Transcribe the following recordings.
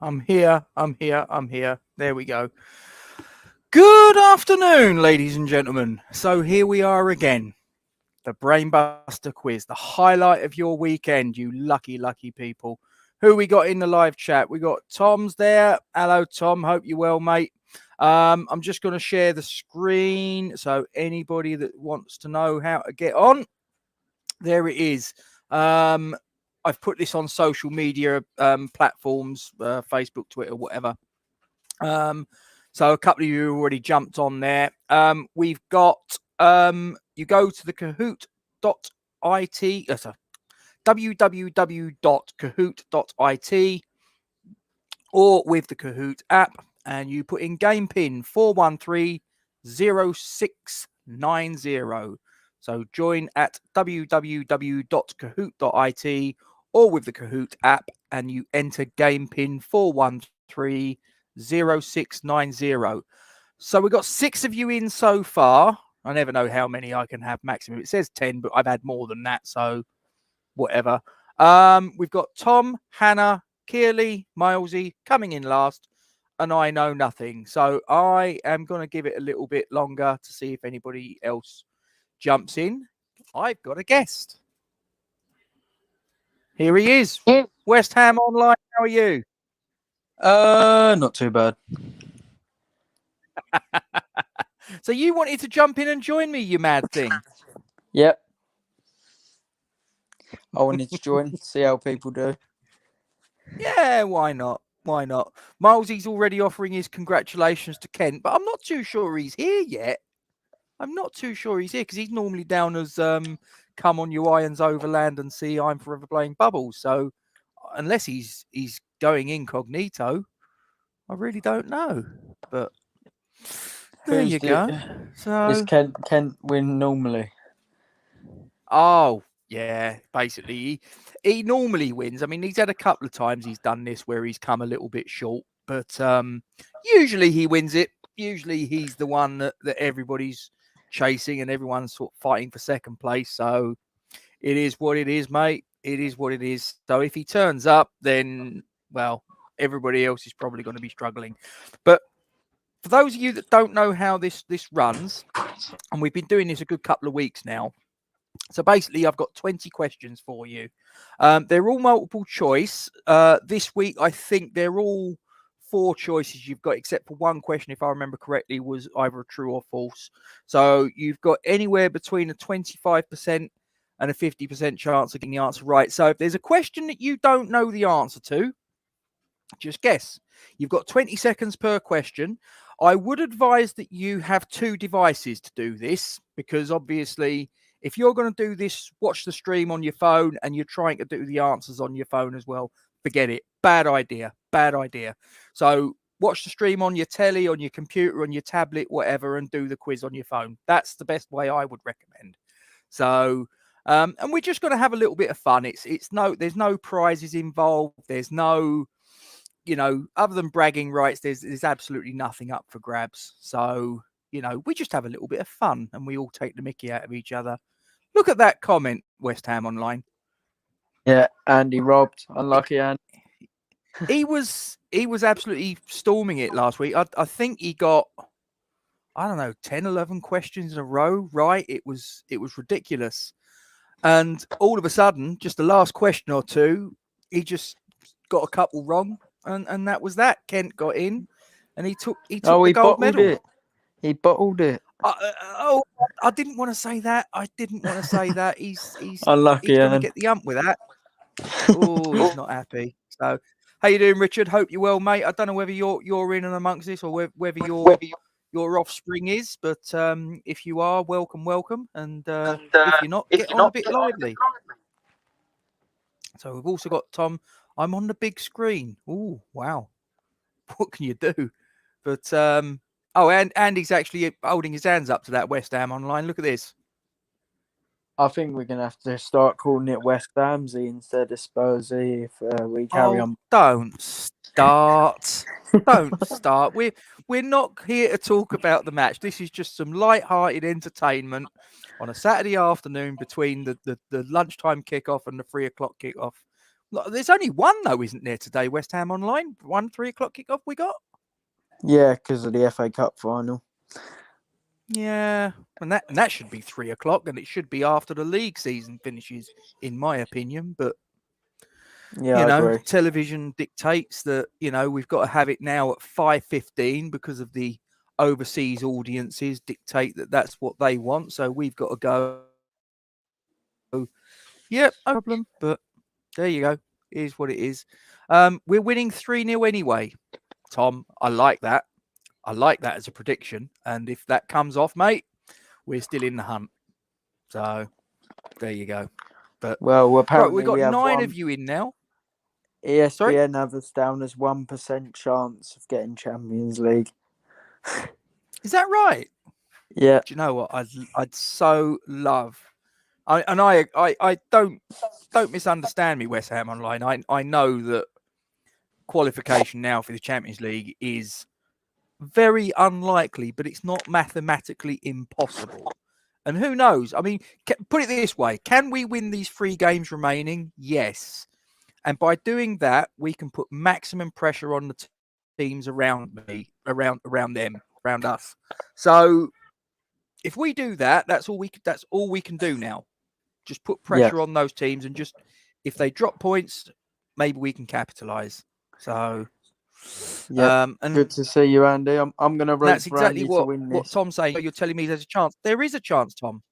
I'm here. I'm here. I'm here. There we go. Good afternoon, ladies and gentlemen. So here we are again. The Brainbuster quiz, the highlight of your weekend, you lucky, lucky people. Who we got in the live chat? We got Tom's there. Hello, Tom. Hope you're well, mate. I'm just going to share the screen. So anybody that wants to know how to get on, there it is. I've put this on social media platforms, Facebook, Twitter, whatever. So a couple of you already jumped on there. We've got you go to the kahoot.it, www.kahoot.it, or with the Kahoot app, and you put in game pin 4130690. So join at www.kahoot.it or with the Kahoot app, and you enter game pin 4130690. So we've got 6 of you in so far. I never know how many I can have maximum. It says 10, but I've had more than that, so whatever. We've got Tom, Hannah, Kearley, Milesy coming in last, and I know nothing. So I am going to give it a little bit longer to see if anybody else jumps in. I've got a guest. Here he is. West Ham Online. How are you? Not too bad. So you wanted to jump in and join me, you mad thing? Yep. I wanted to join, see how people do. Yeah, why not? Why not? Milesy's already offering his congratulations to Kent, but I'm not too sure he's here yet. I'm not too sure he's here because he's normally down as come on you irons overland and see I'm forever playing bubbles. So unless he's going incognito, I really don't know. But there you go. So Is Kent win normally? oh yeah, basically he normally wins. I mean, he's had a couple of times he's done this where he's come a little bit short, but usually he wins it. Usually he's the one that everybody's chasing and everyone's sort of fighting for second place. So it is what it is, mate. It is what it is. So if he turns up, then well, everybody else is probably going to be struggling. But for those of you that don't know how this runs, and we've been doing this a good couple of weeks now. So basically, I've got 20 questions for you. They're all multiple choice. This week, I think they're all 4 choices you've got, except for one question, if I remember correctly, was either true or false. So you've got anywhere between a 25% and a 50% chance of getting the answer right. So if there's a question that you don't know the answer to, just guess. You've got 20 seconds per question. I would advise that you have 2 devices to do this because obviously if you're going to do this, watch the stream on your phone and you're trying to do the answers on your phone as well, forget it. Bad idea. Bad idea. So watch the stream on your telly, on your computer, on your tablet, whatever, and do the quiz on your phone. That's the best way I would recommend. So, and we're just going to have a little bit of fun. There's no prizes involved. There's no, other than bragging rights, there's absolutely nothing up for grabs. So, we just have a little bit of fun and we all take the mickey out of each other. Look at that comment, West Ham Online. Yeah, Andy robbed. Unlucky Andy. He was absolutely storming it last week. I think he got, I don't know, 10, 11 questions in a row right. It was ridiculous. And all of a sudden, just the last question or two, he just got a couple wrong. And that was that. Kent got in and he took the gold medal. It. He bottled it. I didn't want to say that. He's unlucky. He's going to get the ump with that. Oh, he's not happy. So, how you doing, Richard? Hope you're well, mate. I don't know whether you're in and amongst this or whether your offspring is, but if you are, welcome. And if you're not, get on a bit lively. So we've also got Tom. I'm on the big screen. Oh, wow. What can you do? But and Andy's actually holding his hands up to that West Ham Online. Look at this. I think we're going to have to start calling it West Hamsy instead of Spursy if we carry on. Don't start. Don't start. We're not here to talk about the match. This is just some light-hearted entertainment on a Saturday afternoon between the lunchtime kickoff and the 3 o'clock kickoff. There's only one though, isn't there today? West Ham online, 3 o'clock kickoff. We got. Yeah, because of the FA Cup final. Yeah, and that should be 3 o'clock, and it should be after the league season finishes, in my opinion. But Yeah, I agree. television dictates that we've got to have it now at 5:15 because of the overseas audiences dictate that that's what they want. So we've got to go. Yeah, no problem. But there you go. It is what it is. We're winning 3-0 anyway. Tom, I like that. I like that as a prediction. And if that comes off, mate, we're still in the hunt. So there you go. But apparently we've got we have 9 of you in now. ESPN have us down as 1% chance of getting Champions League. Is that right? Yeah. Do you know what? I'd so love. I don't misunderstand me, West Ham Online. I know that qualification now for the Champions League is very unlikely, but it's not mathematically impossible. And who knows? I mean, put it this way: can we win these 3 games remaining? Yes. And by doing that, we can put maximum pressure on the teams around us. So if we do that, that's all we can do now. Just put pressure on those teams, and just if they drop points, maybe we can capitalize. So, and good to see you, Andy. I'm going to root that's for exactly Andy to win this. what Tom's saying. You're telling me there's a chance. There is a chance, Tom.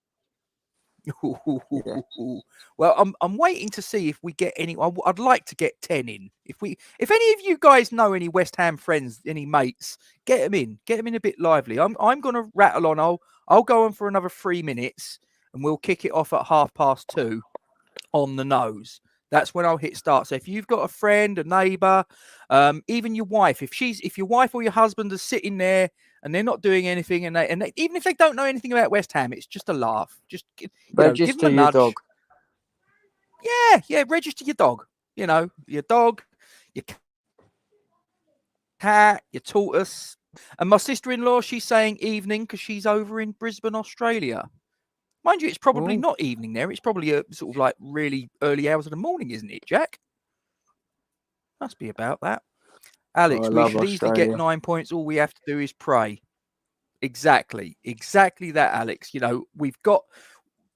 Well, I'm waiting to see if we get any. I'd like to get 10 in. If any of you guys know any West Ham friends, any mates, get them in. Get them in a bit lively. I'm going to rattle on. I'll go on for another 3 minutes, and we'll kick it off at 2:30 on the nose. That's when I'll hit start. So if you've got a friend, a neighbour, even your wife, if your wife or your husband are sitting there and they're not doing anything, and they even if they don't know anything about West Ham, it's just a laugh. Just give them a nudge. Dog. Yeah, register your dog. Your dog, your cat, your tortoise. And my sister-in-law, she's saying evening because she's over in Brisbane, Australia. Mind you, it's probably not evening there. It's probably a sort of like really early hours of the morning, isn't it, Jack? Must be about that. Alex, we should easily get 9 points. All we have to do is pray. Exactly that, Alex. We've got,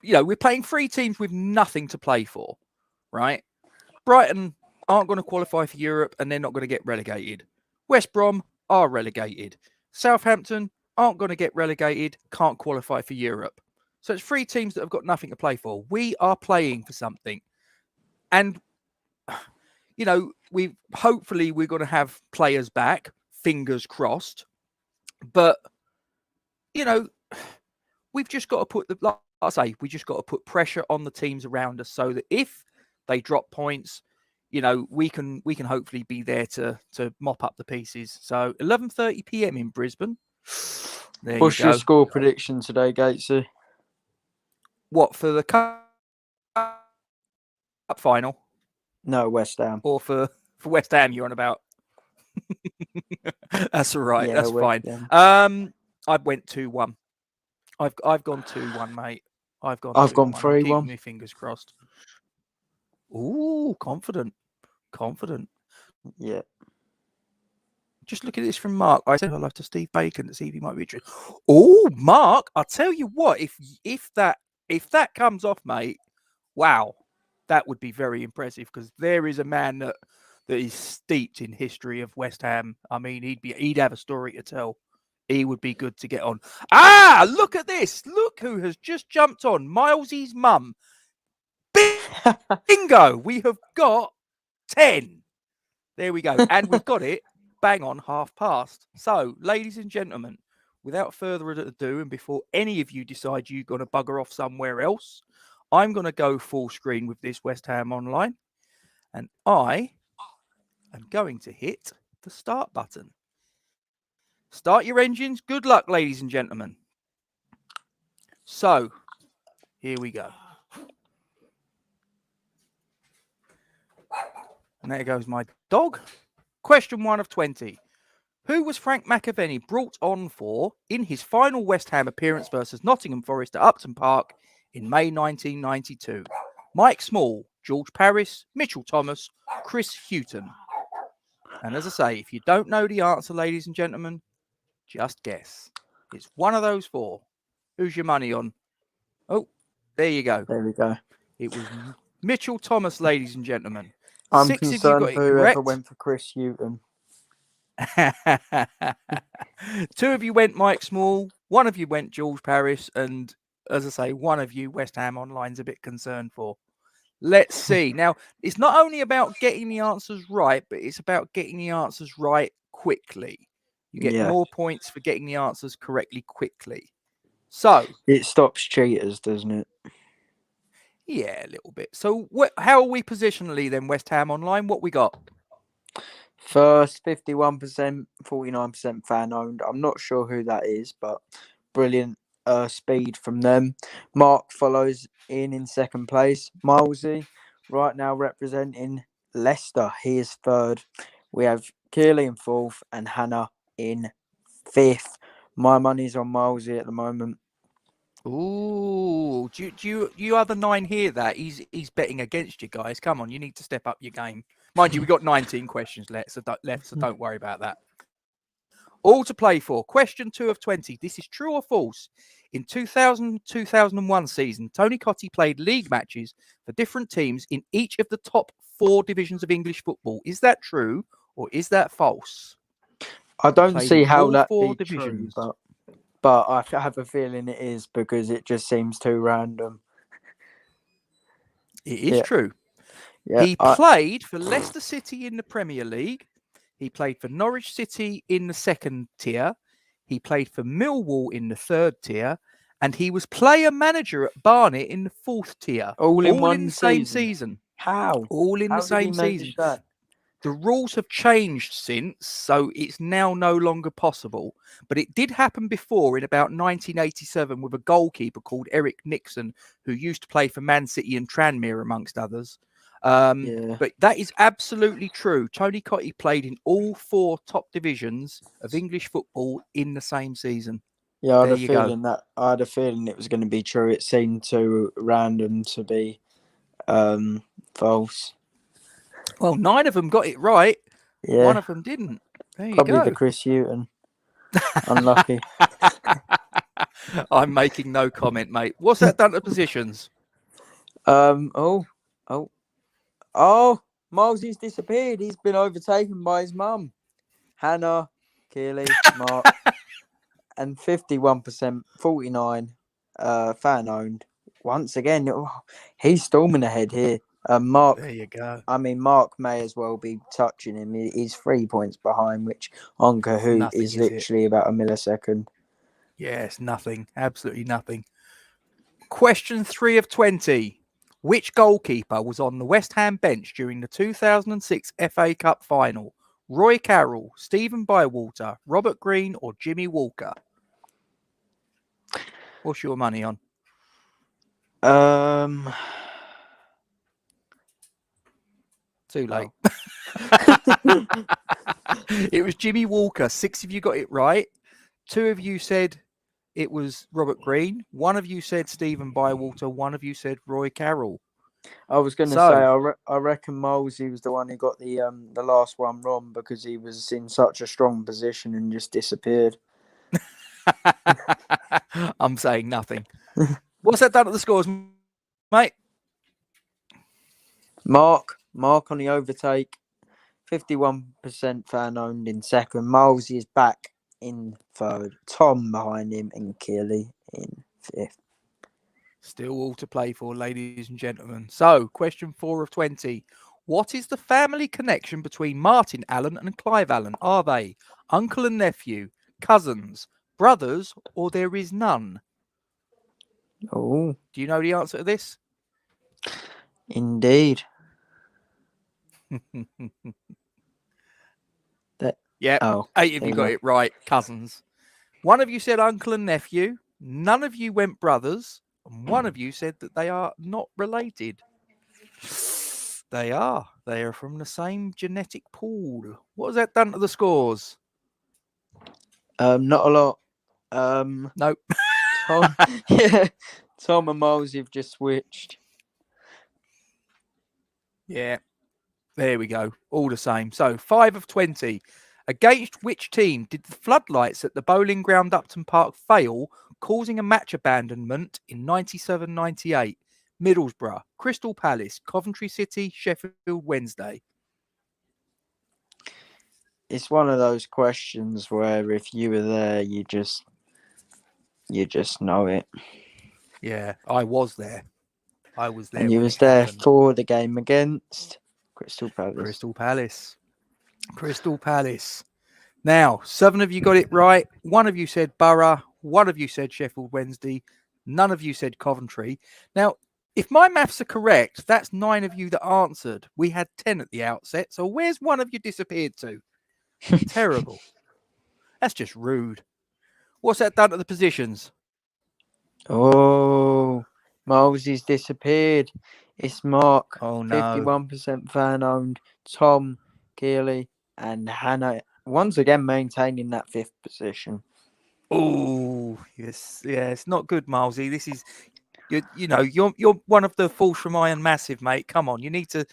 we're playing 3 teams with nothing to play for, right? Brighton aren't going to qualify for Europe and they're not going to get relegated. West Brom are relegated. Southampton aren't going to get relegated, can't qualify for Europe. So it's 3 teams that have got nothing to play for. We are playing for something. And, hopefully we're going to have players back, fingers crossed. But, we've just got to we just got to put pressure on the teams around us so that if they drop points, we can hopefully be there to mop up the pieces. So 11:30 p.m. in Brisbane. What's your score prediction today, Gatesy? What, for the cup final? No, West Ham. Or for West Ham you're on about? That's all right. That's fine. I went 2-1. I've gone 2-1, mate. I've gone 3-1. Keeping my fingers crossed. Ooh, confident. Yeah. Just look at this from Mark. I said hello to Steve Bacon to see if he might be interested. Oh, Mark, I'll tell you what, if that comes off, mate, wow, that would be very impressive because there is a man that is steeped in history of West Ham. I mean, he'd have a story to tell. He would be good to get on. Look at this. Look who has just jumped on. Milesy's mum. Bingo. We have got 10. There we go. And we've got it bang on 2:30. So, ladies and gentlemen, without further ado, and before any of you decide you're going to bugger off somewhere else, I'm going to go full screen with this West Ham Online. And I am going to hit the start button. Start your engines. Good luck, ladies and gentlemen. So, here we go. And there goes my dog. Question 1 of 20. Who was Frank McAvenny brought on for in his final West Ham appearance versus Nottingham Forest at Upton Park in May 1992? Mike Small, George Paris, Mitchell Thomas, Chris Hughton. And as I say, if you don't know the answer, ladies and gentlemen, just guess. It's one of those four. Who's your money on? Oh, there you go. There we go. It was Mitchell Thomas, ladies and gentlemen. I'm 6 of you concerned got it for whoever correct. went for Chris Hughton. 2 of you went Mike Small. 1 of you went George Paris. And as I say, 1 of you West Ham Online's a bit concerned for. Let's see. Now, it's not only about getting the answers right, but it's about getting the answers right quickly. You get more points for getting the answers correctly quickly. So it stops cheaters, doesn't it? Yeah, a little bit. So how are we positionally then, West Ham Online? What we got? First, 51%, 49% fan owned. I'm not sure who that is, but brilliant speed from them. Mark follows in second place. Milesy, right now representing Leicester. He is third. We have Keely in fourth and Hannah in fifth. My money's on Milesy at the moment. Ooh, do you other 9 hear that? He's betting against you guys. Come on, you need to step up your game. Mind you, we got 19 questions left, so don't worry about that. All to play for. Question 2 of 20. This is true or false? In 2000-2001 season, Tony Cottee played league matches for different teams in each of the top 4 divisions of English football. Is that true or is that false? I don't see how that be true, but I have a feeling it is because it just seems too random. It is true. Yeah, he played for Leicester City in the Premier League. He played for Norwich City in the 2nd tier. He played for Millwall in the 3rd tier. And he was player-manager at Barnet in the 4th tier. All in one the same season. How? All in the same season. The rules have changed since, so it's now no longer possible. But it did happen before in about 1987 with a goalkeeper called Eric Nixon, who used to play for Man City and Tranmere, amongst others. But that is absolutely true. Tony Cottee played in all 4 top divisions of English football in the same season. Yeah, I had a feeling it was going to be true. It seemed too random to be false. Well, 9 of them got it right. Yeah. 1 of them didn't. There you Probably go. the Chris Hughton. Unlucky. I'm making no comment, mate. What's that done to positions? Oh, Milesy's disappeared. He's been overtaken by his mum. Hannah, Keely, Mark, and 51%, 49 fan owned. Once again, he's storming ahead here. Mark, there you go. I mean, Mark may as well be touching him. He's 3 points behind, which on Kahoot is literally about a millisecond. Yes, nothing. Absolutely nothing. Question 3 of 20. Which goalkeeper was on the West Ham bench during the 2006 FA Cup final? Roy Carroll, Stephen Bywater, Robert Green, or Jimmy Walker? What's your money on? Too late. Oh. It was Jimmy Walker. 6 of you got it right. 2 of you said it was Robert Green. 1 of you said Stephen Bywater. 1 of you said Roy Carroll. I was going to say, I reckon Milesy was the one who got the last one wrong because he was in such a strong position and just disappeared. I'm saying nothing. What's that done at the scores, mate? Mark on the overtake, 51% fan owned in 2nd. Milesy is back in 3rd. Tom behind him and Keely in 5th. Still all to play for, ladies and gentlemen. So, question 4 of 20. What is the family connection between Martin Allen and Clive Allen? Are they uncle and nephew, cousins, brothers, or there is none? Oh. Do you know the answer to this? Indeed. Yeah. 8 of you got it right. Cousins. 1 of you said uncle and nephew. None of you went brothers. And 1 of you said that they are not related. They are. They are from the same genetic pool. What has that done to the scores? Not a lot. Nope. Tom and Miles have just switched. Yeah, there we go. All the same. So 5 of 20. Against which team did the floodlights at the bowling ground Upton Park fail, causing a match abandonment in 97-98? Middlesbrough, Crystal Palace, Coventry City, Sheffield Wednesday. It's one of those questions where if you were there, you just know it. Yeah, I was there. I was there And you when was it there happened. for the game against Crystal Palace. Crystal Palace. Crystal Palace. Now, 7 of you got it right. 1 of you said Borough. 1 of you said Sheffield Wednesday. None of you said Coventry. Now, if my maths are correct, that's 9 of you that answered. We had 10 at the outset. So where's 1 of you disappeared to? Terrible. That's just rude. What's that done to the positions? Oh, Miles' disappeared. It's Mark, Oh, no. 51% fan owned. Tom, Keeley, and Hannah once again maintaining that 5th position. Oh, yes. Yeah, it's not good, Milesy. This is, you're one of the Falls from Iron massive, mate. Come on, you need to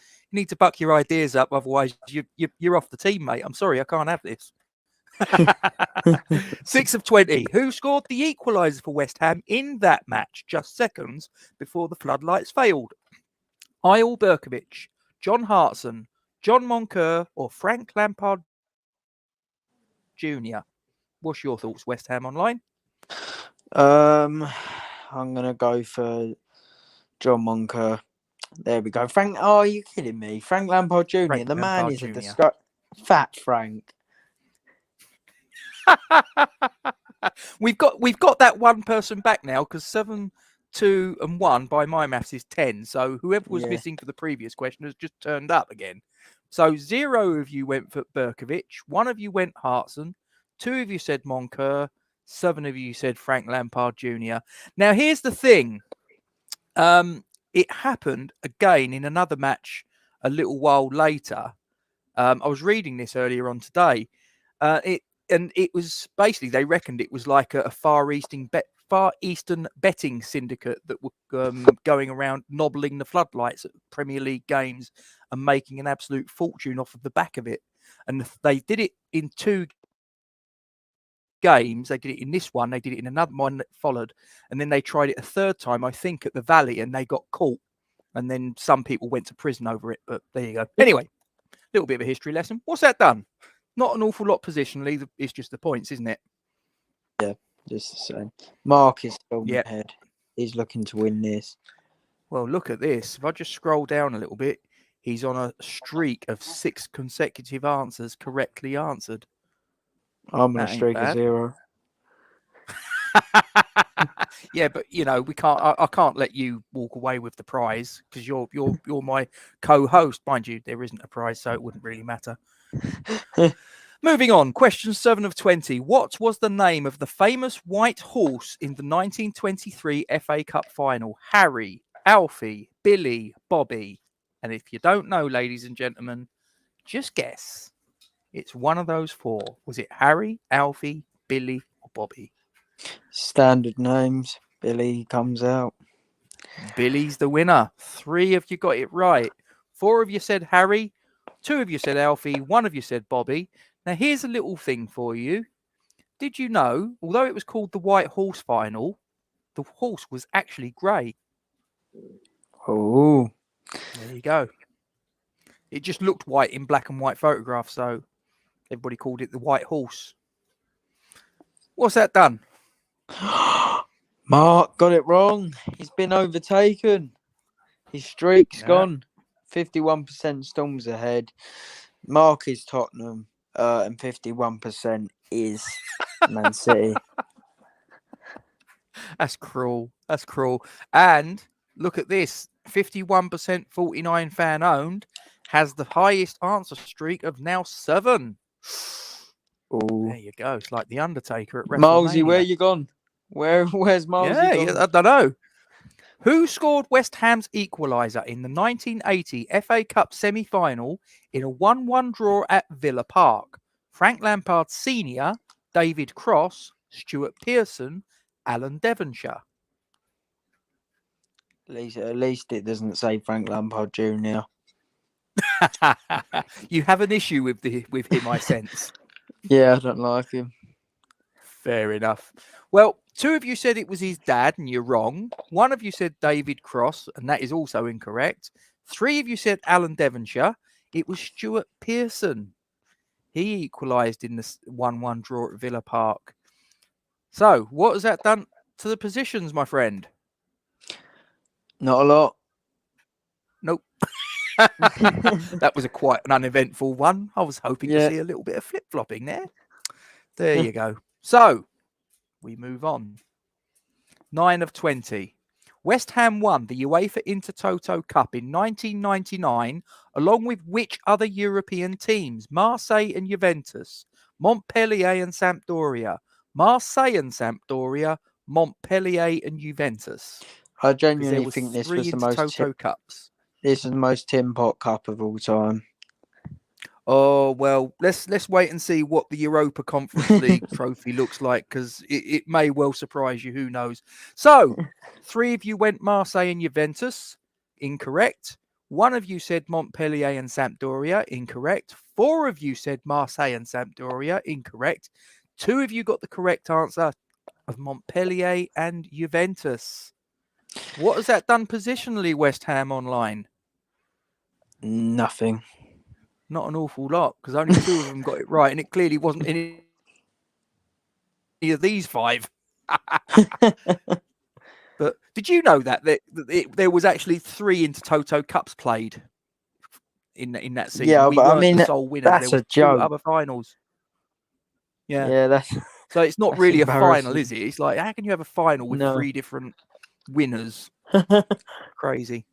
buck your ideas up, otherwise you're off the team, mate. I'm sorry, I can't have this. 6 of 20. Who scored the equaliser for West Ham in that match just seconds before the floodlights failed? Eyal Berkovic, John Hartson, John Moncur, or Frank Lampard Jr.? What's your thoughts, West Ham Online? I'm gonna go for John Moncur. There we go. Frank. Oh, are you kidding me? Frank Lampard Jr. Frank The man Lampard is a Jr. fat Frank. we've got that one person back now because 7, 2, and 1 by my maths is 10. So whoever was missing for the previous question has just turned up again. So 0 of you went for Berkovic, 1 of you went Hartson, 2 of you said Moncur, 7 of you said Frank Lampard Jr. Now here's the thing. It happened again in another match a little while later. I was reading this earlier on today. It was basically, they reckoned it was like a Far Eastern betting syndicate that were going around nobbling the floodlights at Premier League games and making an absolute fortune off of the back of it. And they did it in 2 games. They did it in this one. They did it in another one that followed. And then they tried it a 3rd time, I think, at the Valley, and they got caught. And then some people went to prison over it. But there you go. Anyway, little bit of a history lesson. What's that done? Not an awful lot positionally. It's just the points, isn't it? Yeah, just the same. Mark is still Yeah. ahead. He's looking to win this. Well, look at this. If I just scroll down a little bit, he's on a streak of 6 consecutive answers correctly answered. I'm on a streak of 0. Yeah, but we can't. I can't let you walk away with the prize because you're my co-host. Mind you, there isn't a prize, so it wouldn't really matter. Moving on, question 7 of 20. What was the name of the famous white horse in the 1923 FA Cup final? Harry, Alfie, Billy, Bobby. And if you don't know, ladies and gentlemen, just guess. It's one of those 4. Was it Harry, Alfie, Billy, or Bobby? Standard names. Billy comes out. Billy's the winner. 3 of you got it right. 4 of you said Harry. 2 of you said Alfie. 1 of you said Bobby. Now, here's a little thing for you. Did you know, although it was called the White Horse Final, the horse was actually grey? Oh. There you go. It just looked white in black and white photographs, so everybody called it the White Horse. What's that done? Mark got it wrong. He's been overtaken. His streak's gone. 51% Storms ahead. Mark is Tottenham, and 51% is Man City. That's cruel. That's cruel. And look at this. 51% 49 fan owned has the highest answer streak of now 7. Ooh. There you go. It's like the Undertaker at WrestleMania. Milesy, where you gone? Where's Milesy gone? Yeah, I don't know. Who scored West Ham's equaliser in the 1980 FA Cup semi-final in a 1-1 draw at Villa Park? Frank Lampard Sr., David Cross, Stuart Pearson, Alan Devonshire. At least it doesn't say Frank Lampard Jr. You have an issue with him, I sense. Yeah, I don't like him. Fair enough. Well, two of you said it was his dad, and you're wrong. One of you said David Cross, and that is also incorrect. Three of you said Alan Devonshire. It was Stuart Pearson. He equalised in the 1-1 draw at Villa Park. So, what has that done to the positions, my friend? Not a lot. Nope. That was quite an uneventful one. I was hoping to Yeah. see a little bit of flip-flopping there. There you go. So, we move on. 9 of 20. West Ham won the UEFA Intertoto Cup in 1999, along with which other European teams? Marseille and Juventus, Montpellier and Sampdoria, Marseille and Sampdoria, Montpellier and Juventus. I 'Cause there genuinely was think this three was the most Intertoto Cups. this is the most Tin Pot Cup of all time. Oh well, let's wait and see what the Europa Conference League trophy looks like, because it may well surprise you. Who knows? So, three of you went Marseille and Juventus, incorrect. One of you said Montpellier and Sampdoria, incorrect. Four of you said Marseille and Sampdoria, incorrect. Two of you got the correct answer of Montpellier and Juventus. What has that done positionally, West Ham Online? Nothing. Not an awful lot, because only two of them got it right, and it clearly wasn't any of these five. But did you know that there was actually three Intertoto Cups played in that season? Yeah, We but I weren't mean, the sole winners. that's There a was two joke. other finals. Yeah. Yeah, that's So it's not that's really a final, embarrassing. is it? It's like, how can you have a final with No. three different winners? Crazy.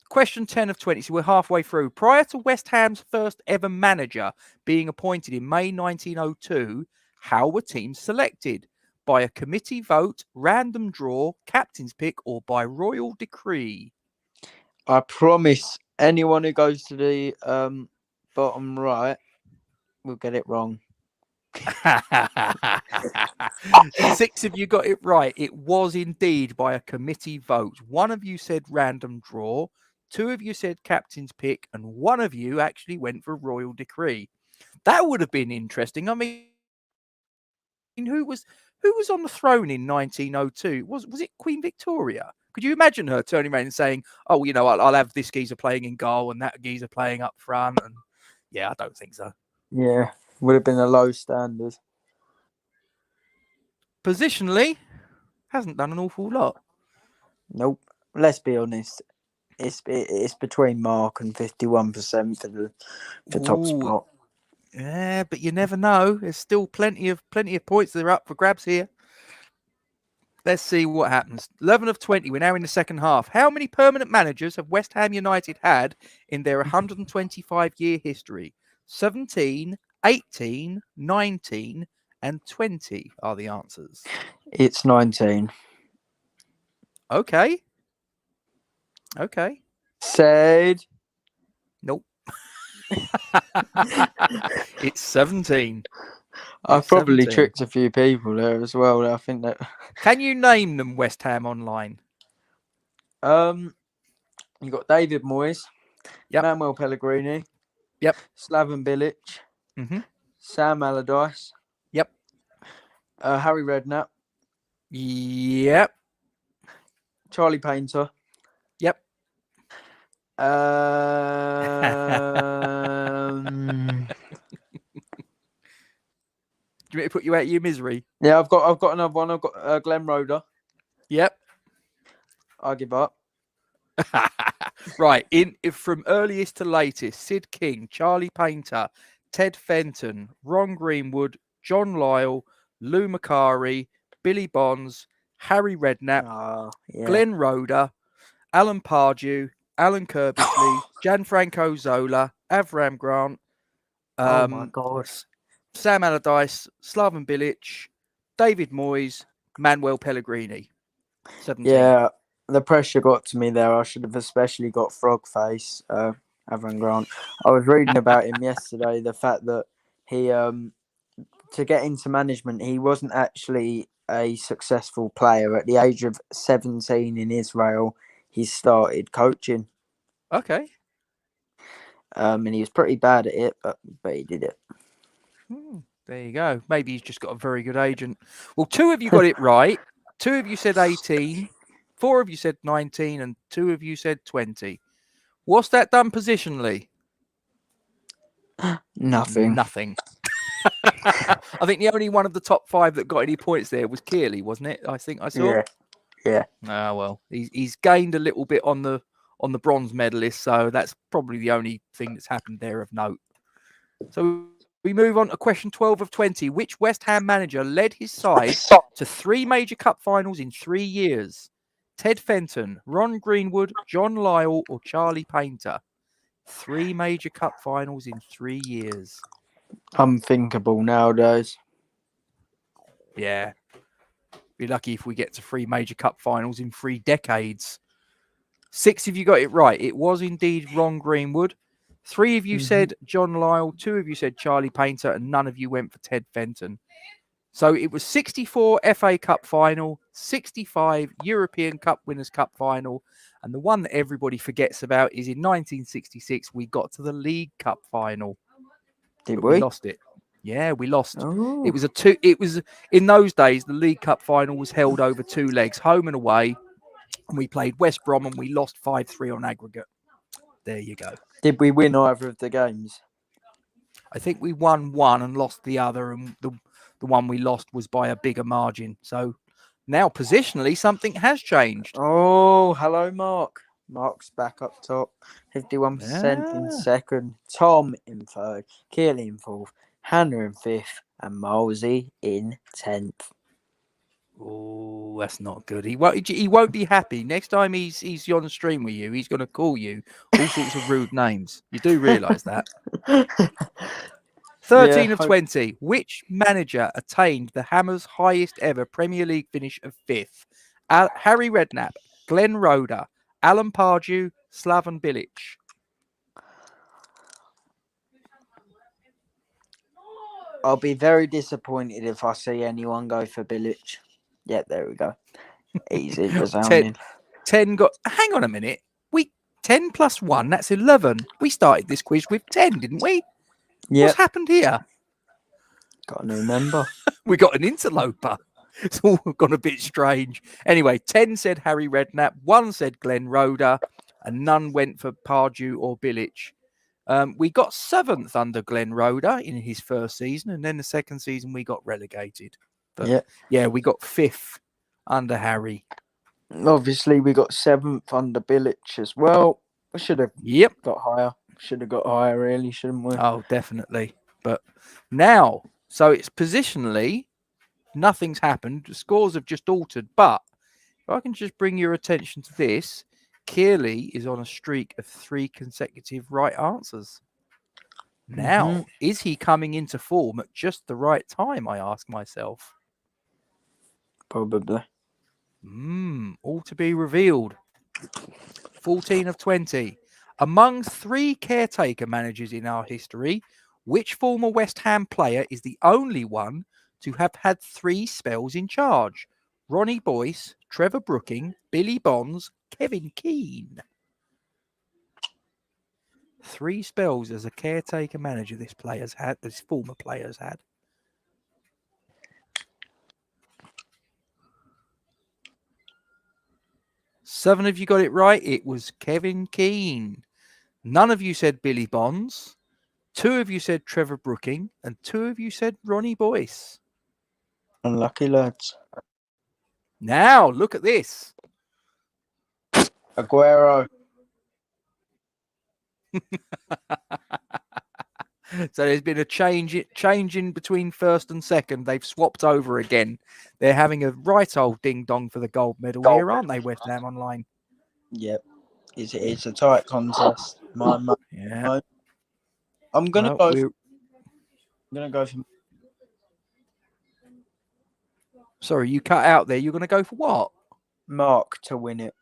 Question 10 of 20. So we're halfway through. Prior to West Ham's first ever manager being appointed in May 1902, how were teams selected? By a committee vote, random draw, captain's pick, or by royal decree? I promise anyone who goes to the bottom right will get it wrong. 6 of you got it right. It was indeed by a committee vote. One of you said random draw, two of you said captain's pick, and one of you actually went for royal decree. That would have been interesting. I mean, who was on the throne in 1902? Was it Queen Victoria? Could you imagine her turning around and saying, "Oh, I'll have this geezer playing in goal and that geezer playing up front"? And yeah, I don't think so. Yeah, would have been a low standard. Positionally, hasn't done an awful lot. Nope. Let's be honest. It's between Mark and 51% for top spot. Yeah, but you never know. There's still plenty of points that are up for grabs here. Let's see what happens. 11 of 20. We're now in the second half. How many permanent managers have West Ham United had in their 125-year history? 17, 18, 19, and 20 are the answers. It's 19. Okay. Said. Nope. It's 17. I've probably 17. tricked a few people there as well. I think that. Can you name them, West Ham Online? You got David Moyes. Yep. Manuel Pellegrini. Yep. Slaven Bilic. Mm-hmm. Sam Allardyce. Yep. Harry Redknapp. Yep. Charlie Painter. Yep. Do you want me to put you out of your misery? Yeah, I've got another one. I've got Glenn Roeder. Yep. I give up. Right. From earliest to latest: Sid King, Charlie Painter, Ted Fenton, Ron Greenwood, John Lyle, Lou Macari, Billy Bonds, Harry Redknapp, Glenn Roeder, Alan Pardew, Alan Kirbishley, Gianfranco Zola, Avram Grant, oh my God, Sam Allardyce, Slaven Bilic, David Moyes, Manuel Pellegrini. 17. Yeah, the pressure got to me there. I should have especially got Frogface, Avram Grant. I was reading about him yesterday. The fact that he, to get into management, he wasn't actually a successful player. At the age of 17 in Israel, he started coaching. Okay. And he was pretty bad at it, but he did it. There you go. Maybe he's just got a very good agent. Well, 2 of you got it right. 2 of you said 18, 4 of you said 19, and 2 of you said 20. What's that done positionally? Nothing. Nothing. I think the only one of the top 5 that got any points there was Kearley, wasn't it? I think I saw. Yeah. Ah, well, he's gained a little bit on the bronze medalist, so that's probably the only thing that's happened there of note. So we move on to question 12 of 20. Which West Ham manager led his side to 3 major cup finals in 3 years? Ted Fenton, Ron Greenwood, John Lyall, or Charlie Painter? 3 major cup finals in 3 years. Unthinkable nowadays. Yeah. Be lucky if we get to 3 major cup finals in 3 decades. 6 of you got it right. It was indeed Ron Greenwood. 3 of you said John Lyall, 2 of you said Charlie Painter, and none of you went for Ted Fenton. So it was 64 FA Cup final, 65 European Cup Winners' Cup final, and the one that everybody forgets about is in 1966 we got to the League Cup final. Did we we? lost it. Yeah, we lost. Oh. It was in those days the League Cup final was held over 2 legs, home and away, and we played West Brom and we lost 5-3 on aggregate. There you go. Did we win either of the games? I think we won one and lost the other, and the one we lost was by a bigger margin. So now positionally something has changed. Oh, hello, Mark. Mark's back up top. 51% in second. Tom in third. Kearley in fourth. Hannah in fifth. And Milesy in 10th. Oh, that's not good. He won't be happy. Next time he's on the stream with you, he's going to call you all sorts of rude names. You do realise that? 13 of 20. Which manager attained the Hammers' highest ever Premier League finish of 5th? Harry Redknapp, Glenn Roeder, Alan Pardew, Slaven Bilic. I'll be very disappointed if I see anyone go for Bilic. Yeah, there we go. Easy, resounding. 10 got... Hang on a minute. 10 plus 1, that's 11. We started this quiz with 10, didn't we? Yeah. What's happened here? Got a new member. We got an interloper. It's all gone a bit strange. Anyway, 10 said Harry Redknapp, 1 said Glenn Roeder, and none went for Pardew or Bilic. We got 7th under Glenn Roeder in his first season, and then the second season we got relegated. But yeah, we got 5th under Harry. Obviously, we got 7th under Bilic as well. We should have got higher. Should have got higher, really, shouldn't we? Oh, definitely. But now, so it's positionally, nothing's happened. The scores have just altered. But if I can just bring your attention to this, Kearley is on a streak of 3 consecutive right answers. Now, is he coming into form at just the right time, I ask myself? Probably. All to be revealed. 14 of 20. Among 3 caretaker managers in our history, which former West Ham player is the only one to have had 3 spells in charge? Ronnie Boyce, Trevor Brooking, Billy Bonds, Kevin Keane. 3 spells as a caretaker manager this former player's had. Seven of you got it right. It was Kevin Keane. None of you said Billy Bonds. 2 of you said Trevor Brooking, and 2 of you said Ronnie Boyce. Unlucky lads. Now, look at this. Aguero. So there's been a change in between first and second. They've swapped over again. They're having a right old ding-dong for the gold medal here, aren't they, West Ham Online? Yep. It's a tight contest. Yeah. I'm going to go for... Sorry, you cut out there. You're going to go for what? Mark to win it.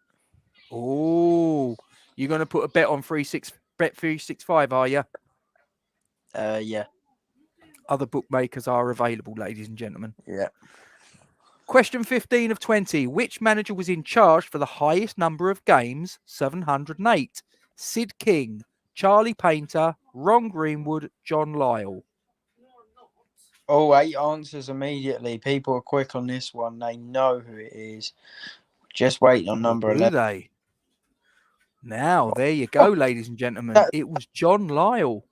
Oh, you're going to put a bet on Bet 365, are you? Yeah. Other bookmakers are available, ladies and gentlemen. Yeah. Question 15 of 20. Which manager was in charge for the highest number of games, 708? Sid King, Charlie Painter, Ron Greenwood, John Lyall. Oh, 8 answers immediately. People are quick on this one. They know who it is. Just waiting on Or number do 11. they? Now, there you go, ladies and gentlemen. That- It was John Lyall.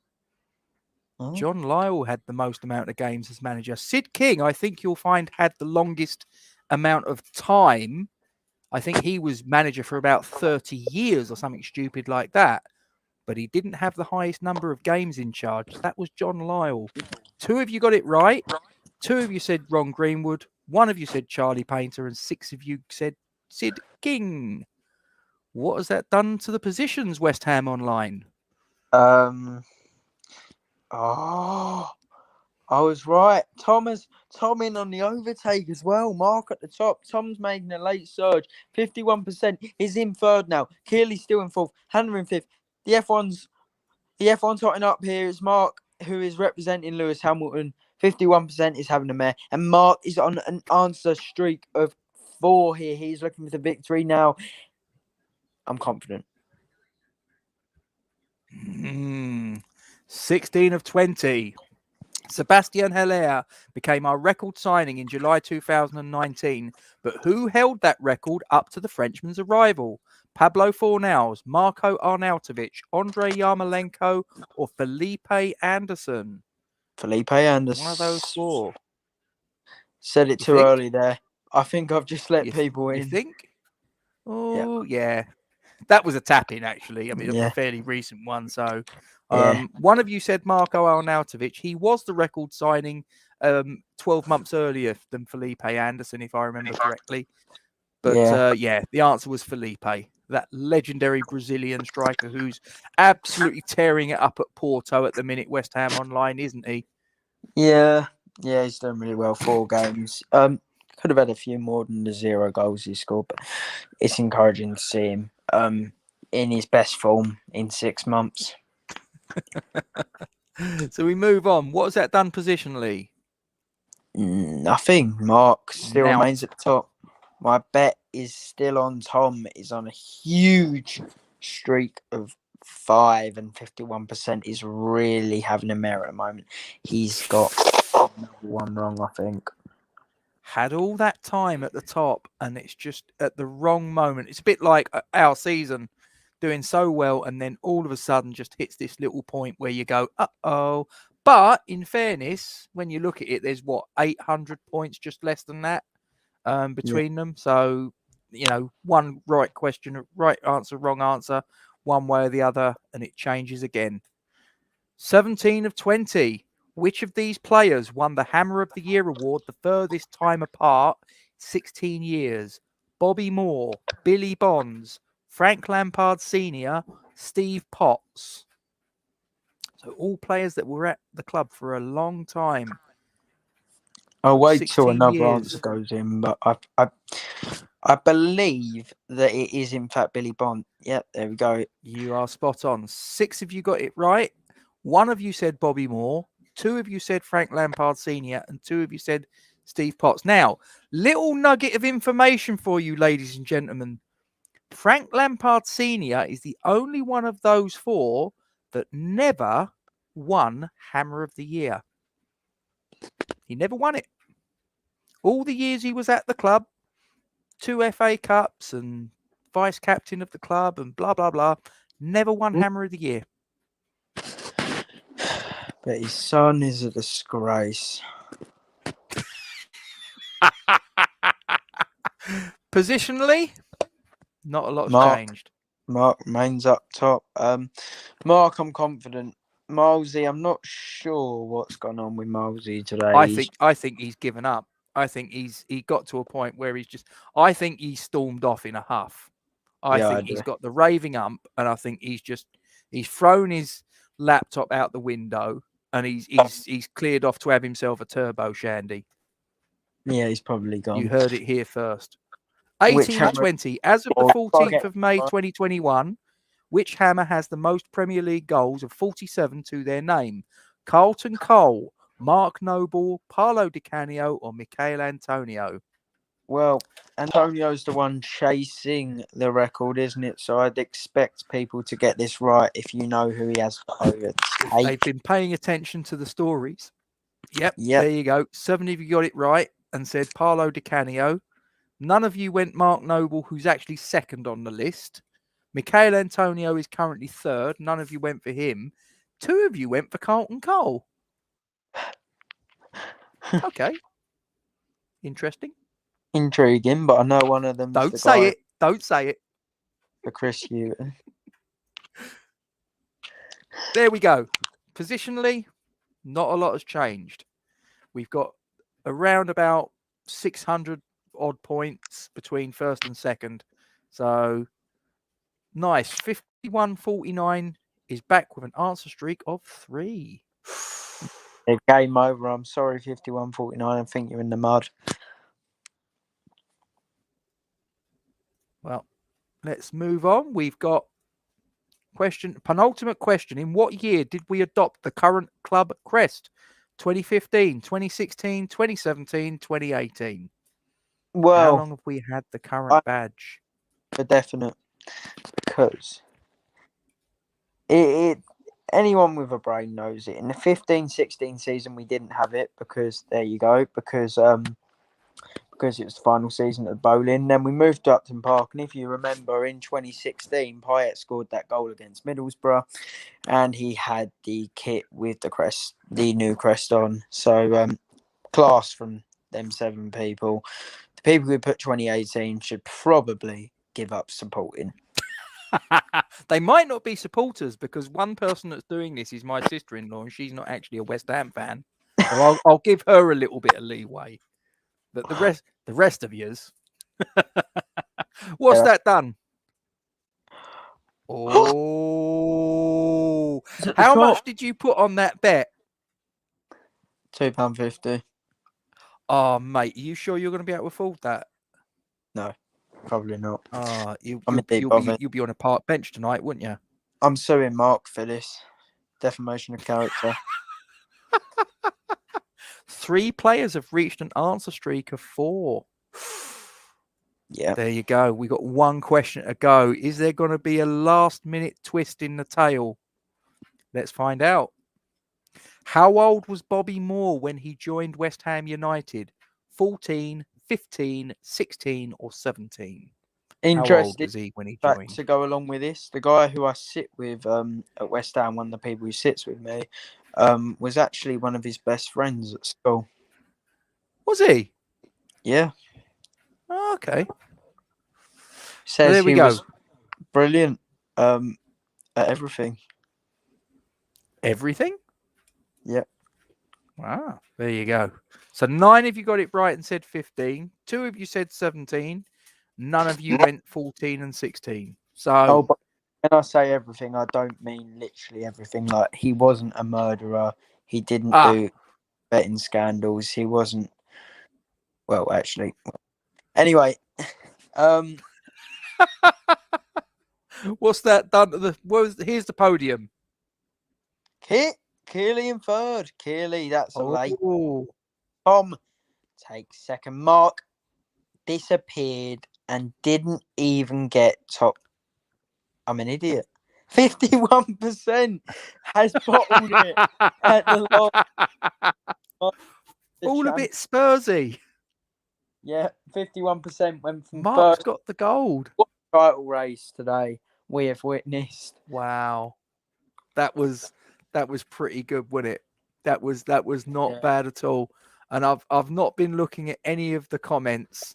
Oh. John Lyall had the most amount of games as manager. Sid King, I think you'll find, had the longest amount of time. I think he was manager for about 30 years or something stupid like that. But he didn't have the highest number of games in charge. That was John Lyall. 2 of you got it right. 2 of you said Ron Greenwood. 1 of you said Charlie Painter. And 6 of you said Sid King. What has that done to the positions, West Ham Online? Oh, I was right. Tom in on the overtake as well. Mark at the top. Tom's making a late surge. 51% is in third now. Keely's still in fourth. Hannah in fifth. The F1's hotting up here. It's Mark who is representing Lewis Hamilton. 51% is having a mare. And Mark is on an answer streak of 4 here. He's looking for the victory now. I'm confident. 16 of 20. Sebastian Haller became our record signing in July 2019, but who held that record up to the Frenchman's arrival? Pablo Fornals, Marko Arnautovic, Andrei Yarmolenko, or Felipe Anderson? Felipe Anderson. One of those 4. Said it too early there. I think I've just let people in. You think? Oh, yeah. That was a tap-in, actually. I mean, a fairly recent one. So, one of you said Marko Arnautovic. He was the record signing 12 months earlier than Felipe Anderson, if I remember correctly. But, the answer was Felipe, that legendary Brazilian striker who's absolutely tearing it up at Porto at the minute, West Ham Online, isn't he? Yeah, he's done really well. 4 games. Could have had a few more than the 0 goals he scored, but it's encouraging to see him in his best form in 6 months. So we move on. What has that done positionally? Nothing. Mark still remains at the top. My bet is still on Tom. Is on a huge streak of 5 and 51% is really having a mare at the moment. He's got number 1 wrong, I think. Had all that time at the top and it's just at the wrong moment. It's a bit like our season, doing so well and then all of a sudden just hits this little point where you go, uh-oh. But in fairness, when you look at it, there's 800 points, just less than that between them. So, one right question, right answer, wrong answer, one way or the other, and it changes again. 17 of 20. Which of these players won the Hammer of the Year award the furthest time apart? 16 years. Bobby Moore, Billy Bonds, Frank Lampard Sr., Steve Potts. So all players that were at the club for a long time. I'll wait till another answer goes in, but I believe that it is in fact Billy Bond. Yep, there we go. You are spot on. 6 of you got it right. 1 of you said Bobby Moore. 2 of you said Frank Lampard Sr. and 2 of you said Steve Potts. Now, little nugget of information for you, ladies and gentlemen. Frank Lampard Sr. is the only one of those 4 that never won Hammer of the Year. He never won it. All the years he was at the club, 2 FA Cups and vice captain of the club and blah, blah, blah, never won Hammer of the Year. But his son is a disgrace. Positionally, not a lot's changed. Mark remains up top. Mark, I'm confident. Milesy, I'm not sure what's gone on with Milesy today. I think he's given up. I think he got to a point where I think he stormed off in a huff. I think he's got the raving ump, and I think he's thrown his laptop out the window and he's cleared off to have himself a turbo shandy. Yeah, he's probably gone. You heard it here first. 18 of 20. As of the 14th of May 2021, which Hammer has the most Premier League goals of 47 to their name? Carlton Cole, Mark Noble, Paolo Di Canio, or Michael Antonio? Well, Antonio's the one chasing the record, isn't it? So I'd expect people to get this right if you know who he has got over If they've take. been paying attention to the stories. Yep, Yep. there you go. 7 of you got it right and said Paolo Di Canio. None of you went Mark Noble, who's actually second on the list. Michael Antonio is currently third. None of you went for him. 2 of you went for Carlton Cole. Okay. Interesting. Intriguing, but I know one of them's Don't the say guy it. Don't say it. for Chris Hughton. There we go. Positionally, not a lot has changed. We've got around about 600 odd points between first and second. So nice. 51-49 is back with an answer streak of 3. Game over. I'm sorry, 51-49. I think you're in the mud. Well, let's move on. We've got penultimate question. In what year did we adopt the current club crest? 2015, 2016, 2017, 2018. Well, how long have we had the current badge? For definite, because it anyone with a brain knows it. In the 15-16 season, we didn't have it because there you go, because it was the final season at Bowling. Then we moved to Upton Park, and if you remember, in 2016, Payet scored that goal against Middlesbrough, and he had the kit with the crest, the new crest on. So class from them 7 people. The people who put 2018 should probably give up supporting. They might not be supporters because one person that's doing this is my sister-in-law, and she's not actually a West Ham fan. So I'll give her a little bit of leeway. But the rest of yous, what's that done? Oh, how much did you put on that bet? £2.50. Oh, mate, are you sure you're going to be able to afford that? No, probably not. You'll be on a park bench tonight, wouldn't you? I'm suing Mark for this defamation of character. 3 players have reached an answer streak of 4. Yeah. There you go. We got one question to go. Is there going to be a last-minute twist in the tail? Let's find out. How old was Bobby Moore when he joined West Ham United? 14, 15, 16, or 17? Interesting. How old was he when he joined? To go along with this, the guy who I sit with at West Ham, one of the people who sits with me, was actually one of his best friends at school. Was he? Yeah. Oh, okay. Says there we he go. Was brilliant at everything. Everything? Yep. Wow. There you go. So 9 of you got it right and said 15. 2 of you said 17. None of you went 14 and 16. So but when I say everything, I don't mean literally everything. Like, he wasn't a murderer. He didn't do betting scandals. He wasn't. Well, actually. Anyway, what's that done to the? Here's the podium. Keeley in third. Keeley, that's a late. Oh. Tom takes second. Mark disappeared and didn't even get top. I'm an idiot. 51% has bottled it at the last. All a bit Spursy. Yeah, 51% went from Mark's first. got the gold. Title race today we have witnessed. Wow, that was pretty good, wasn't it? That was not bad at all. And I've not been looking at any of the comments,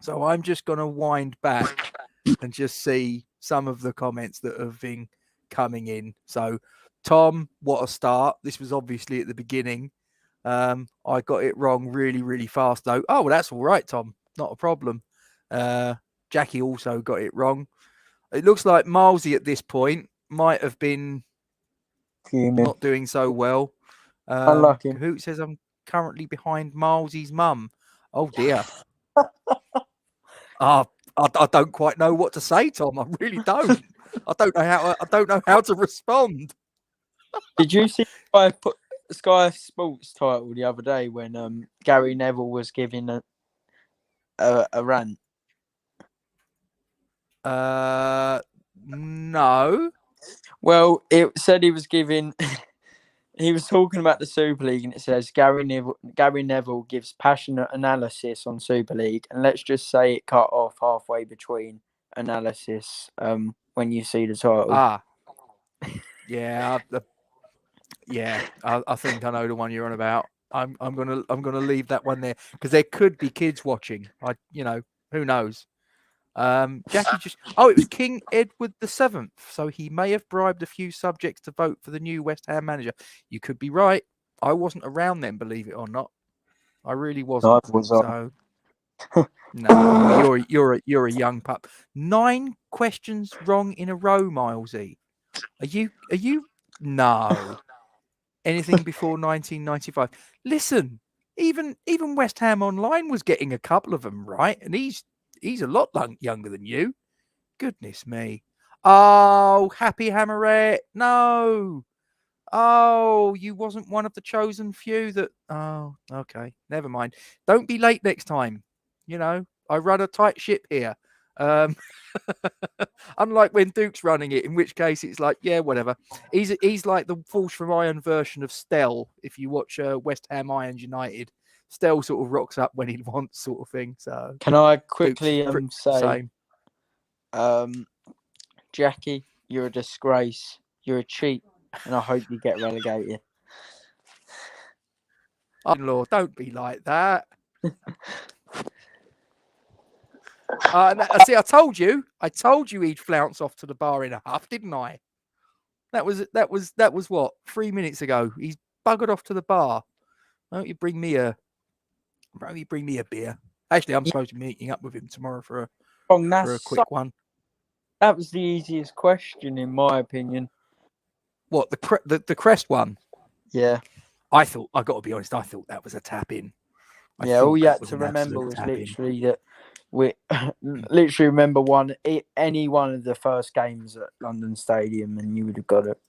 so I'm just going to wind back and just see some of the comments that have been coming in. So, Tom, what a start! This was obviously at the beginning. I got it wrong really, really fast though. Oh, well, that's all right, Tom. Not a problem. Jackie also got it wrong. It looks like Milesy at this point might have been not doing so well. Unlucky. Kahoot says I'm currently behind Milesy's mum. Oh dear. I don't quite know what to say, Tom. I really don't. I don't know how to respond. Did you see Sky Sports title the other day when Gary Neville was giving a rant? No. Well, it said he was giving. He was talking about the Super League, and it says Gary Neville gives passionate analysis on Super League, and let's just say it cut off halfway between analysis. When you see the title, Yeah, I think I know the one you're on about. I'm gonna leave that one there because there could be kids watching. Who knows? Jackie it was King Edward VII, so he may have bribed a few subjects to vote for the new West Ham manager. You could be right. I wasn't around then, believe it or not. I really wasn't. neither was I. So no, well, you're a young pup. 9 questions wrong in a row, Milesy. Are you? No. Anything before 1995. Listen, even West Ham Online was getting a couple of them right, and he's a lot younger than you. Goodness me. Oh, Happy Hammerette. No. Oh, you wasn't one of the chosen few that. Oh, okay. Never mind. Don't be late next time. I run a tight ship here. Um, unlike when Duke's running it, in which case it's like, yeah, whatever. He's like the Force from Iron version of Stell. If you watch West Ham Irons United, Stell sort of rocks up when he wants, sort of thing. So Can I quickly say, Jackie, you're a disgrace. You're a cheat, and I hope you get relegated. in-law, don't be like that. See, I told you he'd flounce off to the bar in a huff, didn't I? That was what 3 minutes ago. He's buggered off to the bar. Why don't you bring me a beer? Actually, I'm supposed to be meeting up with him tomorrow for a quick one. That was the easiest question, in my opinion. What, the crest one? Yeah. I got to be honest, I thought that was a tap in. All you had to remember was literally that we literally remember any one of the first games at London Stadium, and you would have got it.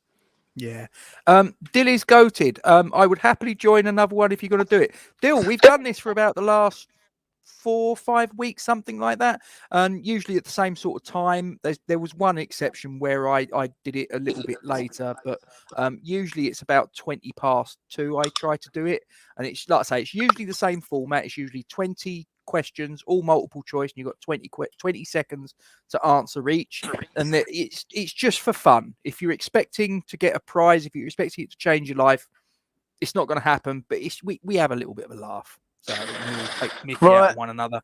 Yeah. Dilly's goated. I would happily join another one if you're going to do it. Dill, we've done this for about the last 4 or 5 weeks, something like that, and usually at the same sort of time. There was one exception where I did it a little bit later, but usually it's about 20 past 2 I try to do it, and it's like I say, it's usually the same format. It's usually 20 questions, all multiple choice, and you've got 20 seconds to answer each, and it's just for fun. If you're expecting to get a prize, if you're expecting it to change your life, it's not going to happen, but we have a little bit of a laugh. So we all take mickey out of one another.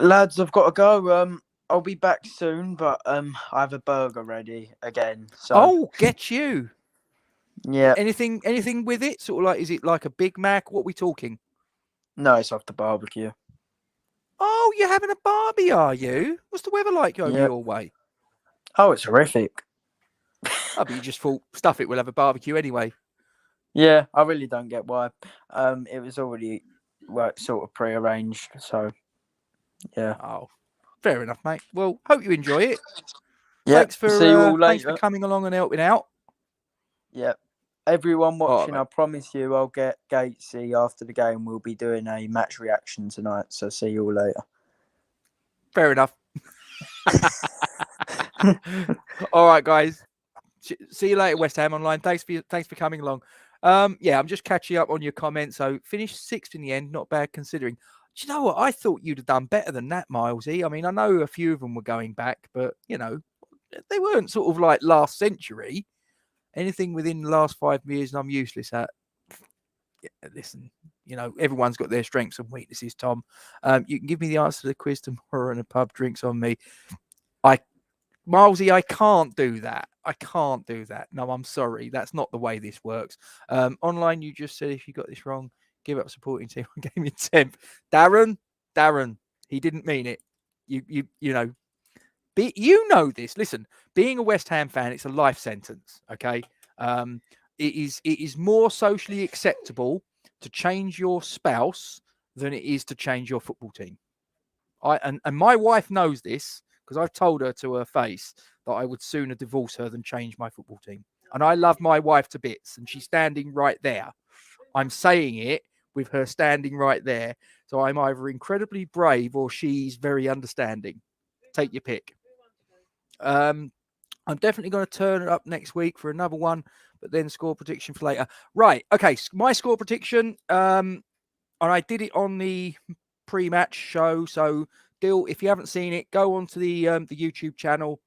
Lads, I've got to go. I'll be back soon, but I have a burger ready again. So get you. Yeah. Anything with it? Sort of like, is it like a Big Mac? What are we talking? No, it's off the barbecue. Oh, you're having a barbie, are you? What's the weather like over your way? Oh, it's horrific. But you just thought, stuff it, we'll have a barbecue anyway. Yeah, I really don't get why. It was already sort of prearranged, so yeah. Oh, fair enough, mate. Well, hope you enjoy it. Yeah. Thanks for coming along and helping out. Yeah. Everyone watching, I promise you, I'll get Gatesy after the game. We'll be doing a match reaction tonight, so see you all later. Fair enough. All right, guys. See you later, West Ham Online. Thanks for coming along. Yeah, I'm just catching up on your comments. So finished 6th in the end, not bad considering. Do you know what? I thought you'd have done better than that, Milesy. I mean, I know a few of them were going back, but they weren't sort of like last century. Anything within the last 5 years, and I'm useless at. Yeah, listen, everyone's got their strengths and weaknesses, Tom. You can give me the answer to the quiz tomorrow and a pub drinks on me. Milesy, I can't do that. No, I'm sorry. That's not the way this works. Online, you just said if you got this wrong, give up supporting team on Gaming 10th. Darren, he didn't mean it. You know this. Listen, being a West Ham fan, it's a life sentence. Okay, it is more socially acceptable to change your spouse than it is to change your football team. And my wife knows this because I've told her to her face that I would sooner divorce her than change my football team. And I love my wife to bits, and she's standing right there. I'm saying it with her standing right there. So I'm either incredibly brave or she's very understanding. Take your pick. I'm definitely going to turn it up next week for another one, but then score prediction for later. Right. Okay. My score prediction. And I did it on the pre-match show. So, Dill, if you haven't seen it, go onto the YouTube channel.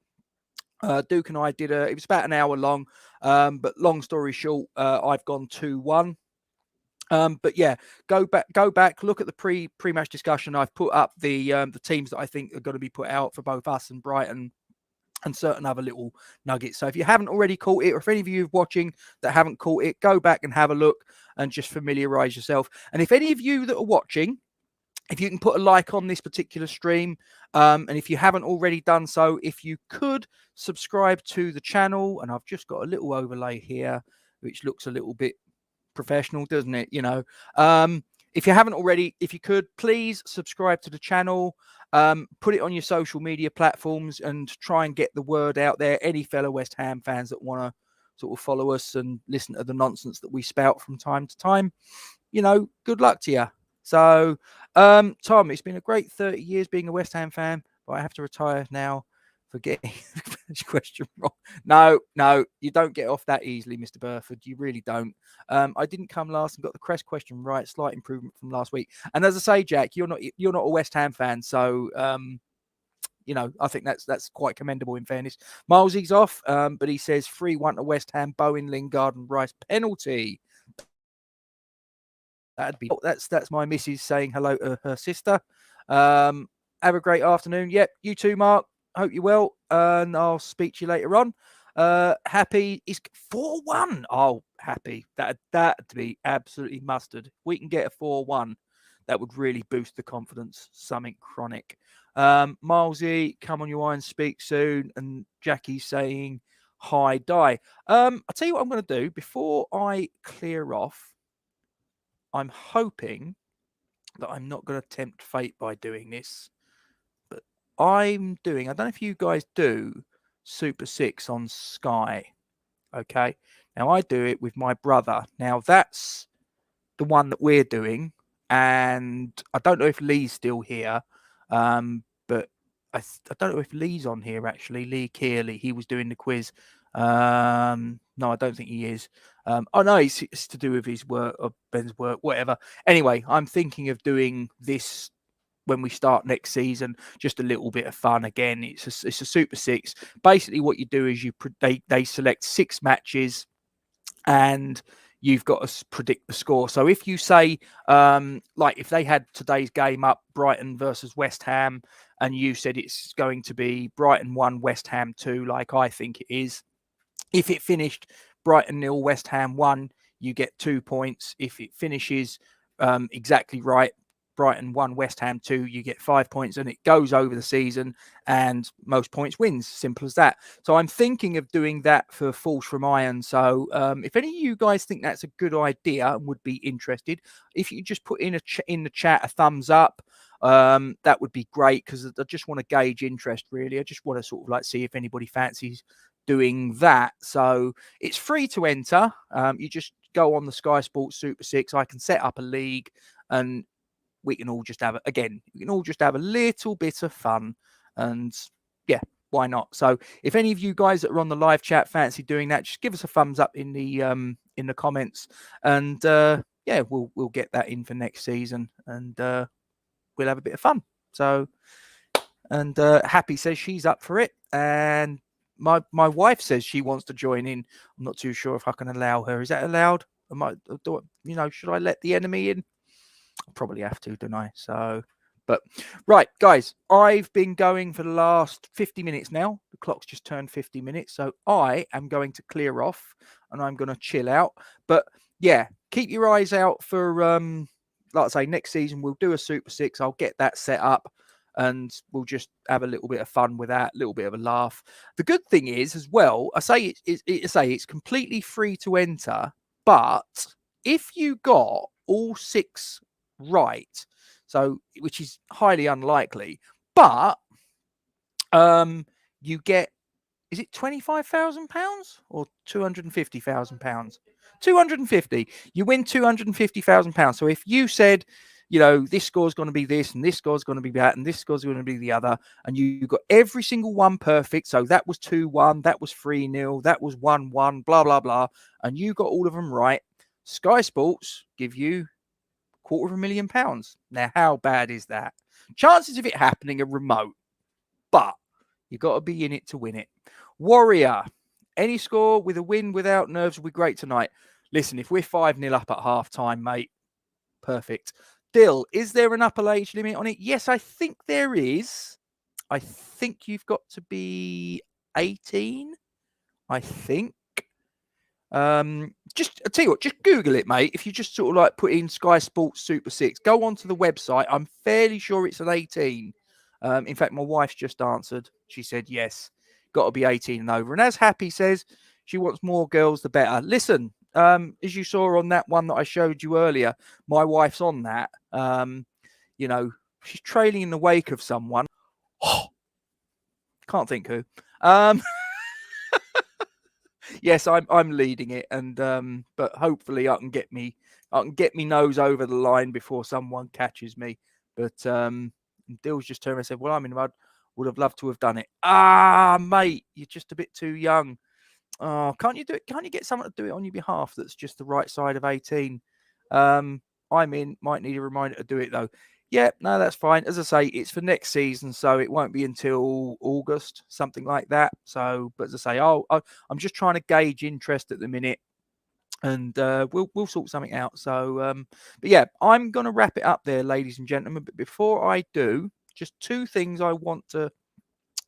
Duke and I did it was about an hour long, but long story short, I've gone 2-1. But yeah, go back, look at the pre-match discussion. I've put up the teams that I think are going to be put out for both us and Brighton and certain other little nuggets. So if you haven't already caught it, or if any of you are watching that haven't caught it, go back and have a look and just familiarize yourself. And if any of you that are watching, if you can put a like on this particular stream, and if you haven't already done so, if you could subscribe to the channel, and I've just got a little overlay here, which looks a little bit professional, doesn't it? If you haven't already, if you could please subscribe to the channel, put it on your social media platforms and try and get the word out there. Any fellow West Ham fans that want to sort of follow us and listen to the nonsense that we spout from time to time, good luck to you. So, Tom, it's been a great 30 years being a West Ham fan, but I have to retire now for getting the question wrong. No, you don't get off that easily, Mr. Burford. You really don't. I didn't come last and got the Crest question right. Slight improvement from last week. And as I say, Jack, you're not a West Ham fan, so I think that's quite commendable in fairness. Milesy's off, but he says 3-1 to West Ham. Bowen, Lingard, and Rice penalty. That's my missus saying hello to her sister. Have a great afternoon. Yep, you too, Mark. Hope you're well, and I'll speak to you later on. Happy is 4-1. Oh, happy. That'd be absolutely mustard. We can get a 4-1. That would really boost the confidence. Something chronic. Milesy, come on your iron, speak soon. And Jackie's saying hi, die. I'll tell you what I'm going to do before I clear off. I'm hoping that I'm not going to tempt fate by doing this, but I don't know if you guys do Super 6 on Sky. Okay. Now I do it with my brother. Now that's the one that we're doing. And I don't know if Lee's still here. But I don't know if Lee's on here actually. Lee Kearley, he was doing the quiz. No, I don't think he is. No, it's to do with his work or Ben's work, whatever. Anyway, I'm thinking of doing this when we start next season. Just a little bit of fun again. It's a Super 6. Basically, what you do is they select 6 matches, and you've got to predict the score. So if you say, like if they had today's game up, Brighton versus West Ham, and you said it's going to be Brighton 1, West Ham 2, like I think it is. If it finished Brighton 0, West Ham 1, you get 2 points. If it finishes exactly right, Brighton 1, West Ham 2, you get 5 points, and it goes over the season, and most points wins. Simple as that. So I'm thinking of doing that for Falls from Iron. So if any of you guys think that's a good idea and would be interested, if you just put in in the chat a thumbs up, that would be great, because I just want to gauge interest, really. I just want to sort of like see if anybody fancies doing that. So it's free to enter. You just go on the Sky Sports Super 6. I can set up a league, and we can all just have a little bit of fun. And yeah, why not? So if any of you guys that are on the live chat fancy doing that, just give us a thumbs up in the comments, and yeah, we'll get that in for next season, and we'll have a bit of fun. So, and Happy says she's up for it, and my wife says she wants to join in. I'm not too sure if I can allow her. Is that allowed? Should I let the enemy in? I'll probably have to, don't I? So, but right, guys, I've been going for the last 50 minutes now. The clock's just turned 50 minutes. So I am going to clear off, and I'm going to chill out. But yeah, keep your eyes out for, like I say, next season we'll do a Super 6. I'll get that set up, and we'll just have a little bit of fun with that, a little bit of a laugh. The good thing is, as well, I say it's completely free to enter, but if you got all 6 right, so which is highly unlikely, but you get is it £25,000 or £250,000? 250. You win £250,000. So if you said, this score's going to be this, and this score's going to be that, and this score's going to be the other, and you got every single one perfect. So that was 2-1, that was 3-0, that was 1-1, blah blah blah, and you got all of them right. Sky Sports give you £250,000. Now, how bad is that? Chances of it happening are remote, but you got to be in it to win it. Warrior, any score with a win without nerves will be great tonight. Listen, if we're 5-0 up at half time, mate, perfect. Dill, is there an upper age limit on it? Yes, I think there is. I think you've got to be 18. I think. Just I tell you what, just Google it, mate. If you just sort of like put in Sky Sports Super 6, go onto the website. I'm fairly sure it's an 18. In fact, my wife's just answered. She said yes, got to be 18 and over. And as Happy says, she wants more girls, the better. Listen, as you saw on that one that I showed you earlier, my wife's on that. She's trailing in the wake of someone. Can't think who. Yes, I'm leading it, and but hopefully I can get me nose over the line before someone catches me. But Dill's just turned around and said, "Well, I'm in the mud. Would have loved to have done it." Ah, mate, you're just a bit too young. Oh, can't you do it? Can't you get someone to do it on your behalf that's just the right side of 18? I'm in. Might need a reminder to do it though. Yeah, no, that's fine. As I say, it's for next season, so it won't be until August, something like that. So, but as I say, I'm just trying to gauge interest at the minute, and we'll sort something out. So, but yeah, I'm gonna wrap it up there, ladies and gentlemen. But before I do, just two things I want to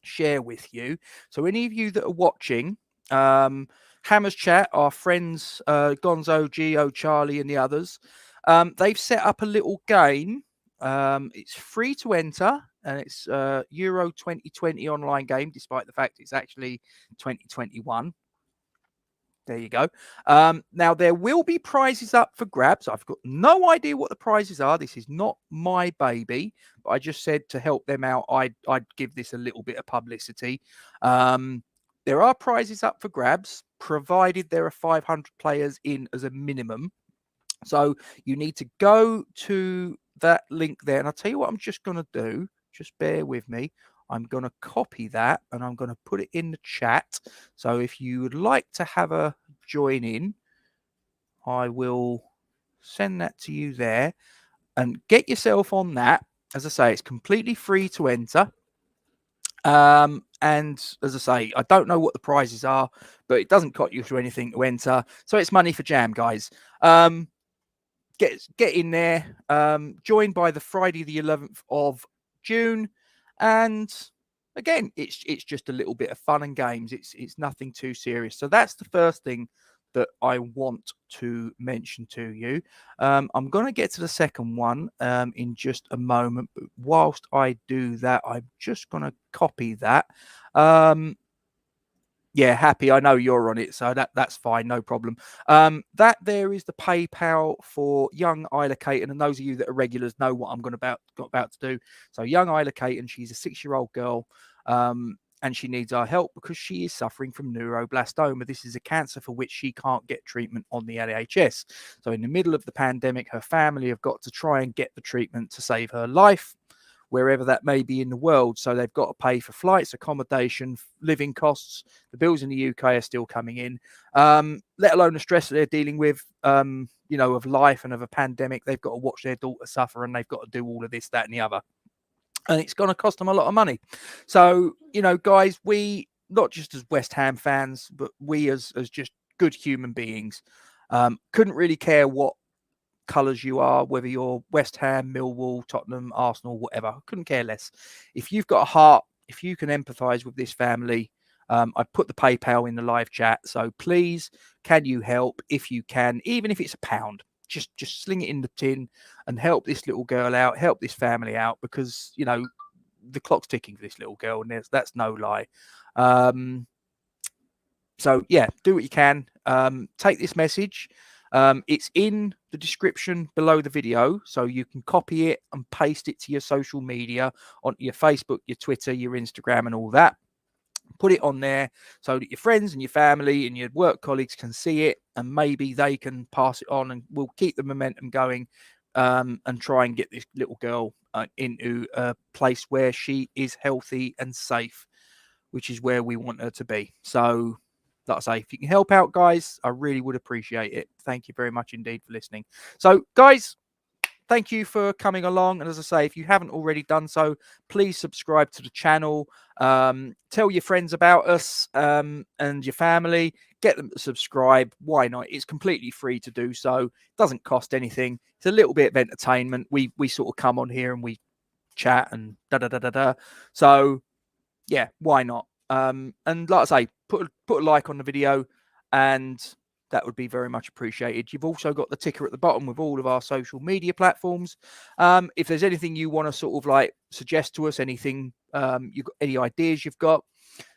share with you. So, any of you that are watching, Hammers Chat, our friends Gonzo, Gio, Charlie, and the others, they've set up a little game. It's free to enter, and it's Euro 2020 online game, despite the fact it's actually 2021. There you go. Now, there will be prizes up for grabs. I've got no idea what the prizes are. This is not my baby, but I just said to help them out, I'd give this a little bit of publicity. There are prizes up for grabs, provided there are 500 players in as a minimum. So you need to go to that link there. And I'll tell you what I'm just going to do. Just bear with me. I'm going to copy that and I'm going to put it in the chat. So if you would like to have a join in, I will send that to you there and get yourself on that. As I say, it's completely free to enter. And as I say, I don't know what the prizes are, but it doesn't cost you for anything to enter. So it's money for jam, guys. Get in there. Join by the Friday the 11th of June, and again, it's just a little bit of fun and games. It's nothing too serious. So that's the first thing that I want to mention to you. I'm going to get to the second one in just a moment, but whilst I do that, I'm just going to copy that. Yeah, Happy. I know you're on it, so that's fine, no problem. That there is the PayPal for young Isla Caton, and those of you that are regulars know what I'm about to do. So, young Isla Caton, she's a 6-year-old girl, and she needs our help because she is suffering from neuroblastoma. This is a cancer for which she can't get treatment on the NHS. So, in the middle of the pandemic, her family have got to try and get the treatment to save her life, wherever that may be in the world. So they've got to pay for flights, accommodation, living costs. The bills in the UK are still coming in, let alone the stress that they're dealing with, of life and of a pandemic. They've got to watch their daughter suffer, and they've got to do all of this, that, and the other. And it's going to cost them a lot of money. So, guys, we, not just as West Ham fans, but we as just good human beings, couldn't really care what colours you are, whether you're West Ham, Millwall, Tottenham, Arsenal, whatever. Couldn't care less. If you've got a heart, if you can empathise with this family, I put the PayPal in the live chat. So please, can you help if you can, even if it's £1? Just sling it in the tin and help this little girl out, help this family out, because the clock's ticking for this little girl, and that's no lie. So yeah, do what you can. Take this message. It's in the description below the video, so you can copy it and paste it to your social media, on your Facebook, your Twitter, your Instagram, and all that. Put it on there so that your friends and your family and your work colleagues can see it, and maybe they can pass it on, and we'll keep the momentum going, and try and get this little girl into a place where she is healthy and safe, which is where we want her to be. So, like I say, if you can help out, guys, I really would appreciate it. Thank you very much indeed for listening. So, guys, thank you for coming along. And as I say, if you haven't already done so, please subscribe to the channel. Tell your friends about us, and your family. Get them to subscribe. Why not? It's completely free to do so. It doesn't cost anything. It's a little bit of entertainment. We sort of come on here and we chat and da da da da da. So yeah, why not? And like I say, put a like on the video, and that would be very much appreciated. You've also got the ticker at the bottom with all of our social media platforms. If there's anything you want to sort of like suggest to us, anything, you've got any ideas you've got,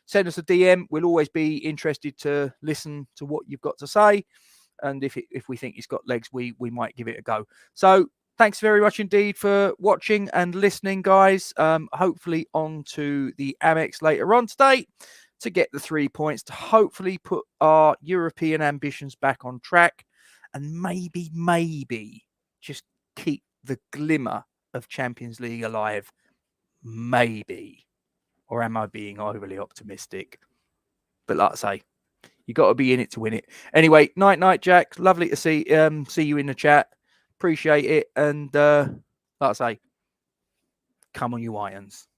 send us a DM. We'll always be interested to listen to what you've got to say. And if we think it's got legs, we might give it a go. So thanks very much indeed for watching and listening, guys. Hopefully on to the Amex later on today to get the 3 points to hopefully put our European ambitions back on track, and maybe just keep the glimmer of Champions League alive. Maybe. Or am I being overly optimistic? But like I say, you got to be in it to win it. Anyway, night, Jack. Lovely to see you in the chat. Appreciate it. And like I say, come on, you irons.